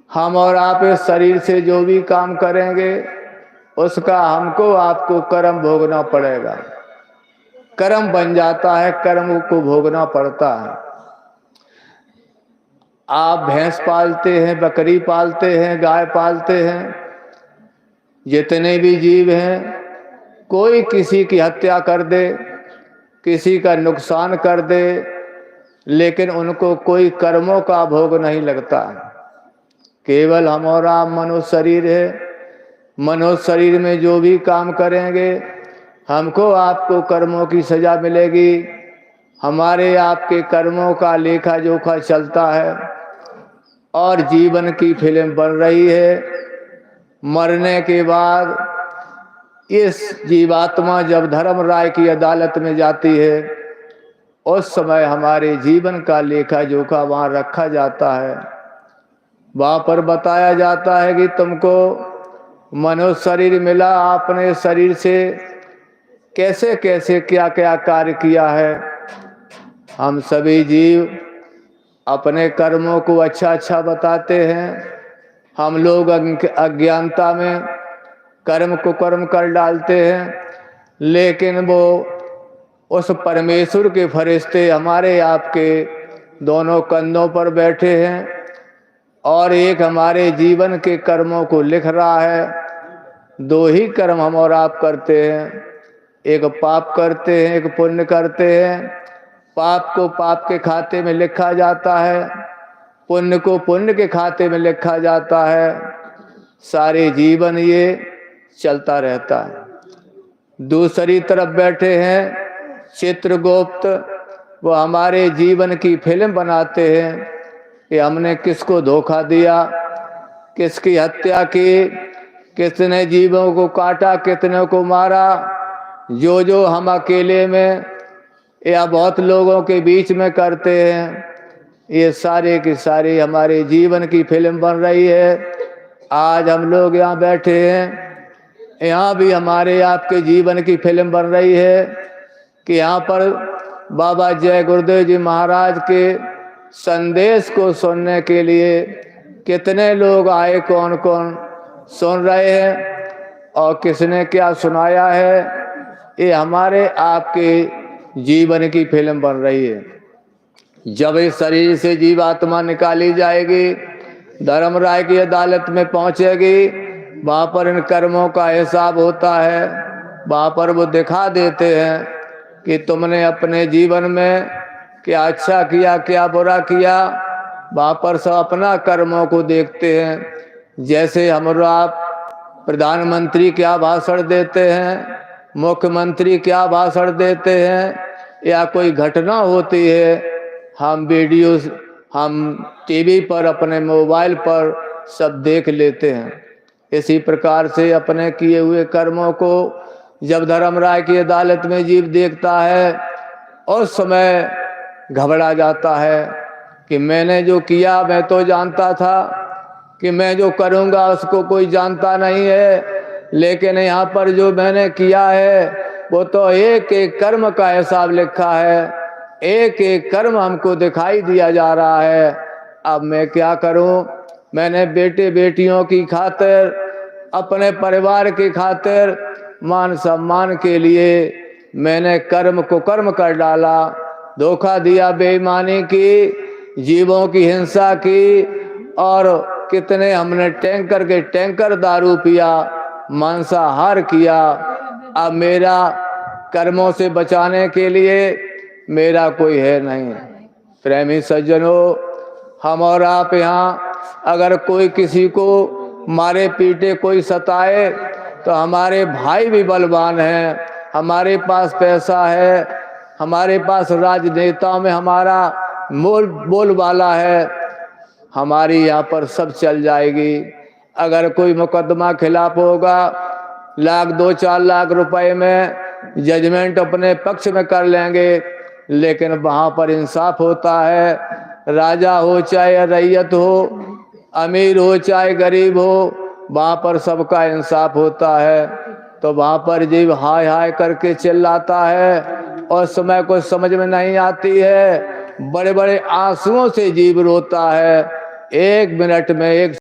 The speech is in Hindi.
हम और आप इस शरीर से जो भी काम करेंगे उसका हमको आपको कर्म भोगना पड़ेगा। कर्म बन जाता है, कर्म को भोगना पड़ता है। आप भैंस पालते हैं, बकरी पालते हैं, गाय पालते हैं, जितने भी जीव हैं, कोई किसी की हत्या कर दे, किसी का नुकसान कर दे, लेकिन उनको कोई कर्मों का भोग नहीं लगता। केवल हमारा मनुष्य शरीर है। मनुष्य शरीर में जो भी काम करेंगे हमको आपको कर्मों की सजा मिलेगी। हमारे आपके कर्मों का लेखा जोखा चलता है और जीवन की फिल्म बन रही है। मरने के बाद इस जीवात्मा जब धर्मराय की अदालत में जाती है उस समय हमारे जीवन का लेखा जोखा वहाँ रखा जाता है। वहाँ पर बताया जाता है कि तुमको मनुष्य शरीर मिला, आपने शरीर से कैसे कैसे क्या क्या कार्य किया है। हम सभी जीव अपने कर्मों को अच्छा अच्छा बताते हैं। हम लोग अज्ञानता में कर्म को कर्म कर डालते हैं, लेकिन वो उस परमेश्वर के फरिश्ते हमारे आपके दोनों कंधों पर बैठे हैं और एक हमारे जीवन के कर्मों को लिख रहा है। दो ही कर्म हम और आप करते हैं, एक पाप करते हैं, एक पुण्य करते हैं। पाप को पाप के खाते में लिखा जाता है, पुण्य को पुण्य के खाते में लिखा जाता है। सारे जीवन ये चलता रहता है। दूसरी तरफ बैठे हैं चित्रगुप्त, वो हमारे जीवन की फिल्म बनाते हैं कि हमने किसको धोखा दिया, किसकी हत्या की, कितने जीवों को काटा, कितने को मारा। जो जो हम अकेले में या बहुत लोगों के बीच में करते हैं, ये सारे की सारी हमारे जीवन की फिल्म बन रही है। आज हम लोग यहाँ बैठे हैं, यहाँ भी हमारे आपके जीवन की फिल्म बन रही है कि यहाँ पर बाबा जय गुरुदेव जी महाराज के संदेश को सुनने के लिए कितने लोग आए, कौन कौन सुन रहे हैं और किसने क्या सुनाया है, ये हमारे आपके जीवन की फिल्म बन रही है। जब इस शरीर से जीवात्मा निकाली जाएगी, धर्मराय की अदालत में पहुंचेगी, वहाँ पर इन कर्मों का हिसाब होता है। वहाँ पर वो दिखा देते हैं कि तुमने अपने जीवन में क्या अच्छा किया, क्या बुरा किया। वहाँ पर सब अपना कर्मों को देखते हैं। जैसे हमारा प्रधानमंत्री क्या भाषण देते हैं, मुख्यमंत्री क्या भाषण देते हैं, या कोई घटना होती है, हम वीडियो, हम टीवी पर, अपने मोबाइल पर सब देख लेते हैं। इसी प्रकार से अपने किए हुए कर्मों को जब धर्मराय की अदालत में जीव देखता है उस समय घबरा जाता है कि मैंने जो किया, मैं तो जानता था कि मैं जो करूँगा उसको कोई जानता नहीं है, लेकिन यहाँ पर जो मैंने किया है वो तो एक एक कर्म का हिसाब लिखा है, एक एक कर्म हमको दिखाई दिया जा रहा है। अब मैं क्या करूं? मैंने बेटे बेटियों की खातिर, अपने परिवार की खातिर, मान सम्मान के लिए मैंने कर्म को कर्म कर डाला, धोखा दिया, बेईमानी की, जीवों की हिंसा की, और कितने हमने टैंकर के टैंकर दारू पिया, मांसाहार किया। अब मेरा कर्मों से बचाने के लिए मेरा कोई है नहीं। प्रेमी सज्जनों, हम और आप यहाँ अगर कोई किसी को मारे पीटे, कोई सताए, तो हमारे भाई भी बलवान हैं, हमारे पास पैसा है, हमारे पास राजनेताओं में हमारा बोलबाला है, हमारी यहाँ पर सब चल जाएगी। अगर कोई मुकदमा खिलाफ होगा, लाख 2-4 लाख रुपए में जजमेंट अपने पक्ष में कर लेंगे, लेकिन वहाँ पर इंसाफ होता है। राजा हो चाहे रैयत हो, अमीर हो चाहे गरीब हो, वहाँ पर सबका इंसाफ होता है। तो वहाँ पर जीव हाय हाय करके चिल्लाता है और समय को समझ में नहीं आती है, बड़े बड़े आंसुओं से जीव रोता है। 1 मिनट में, 1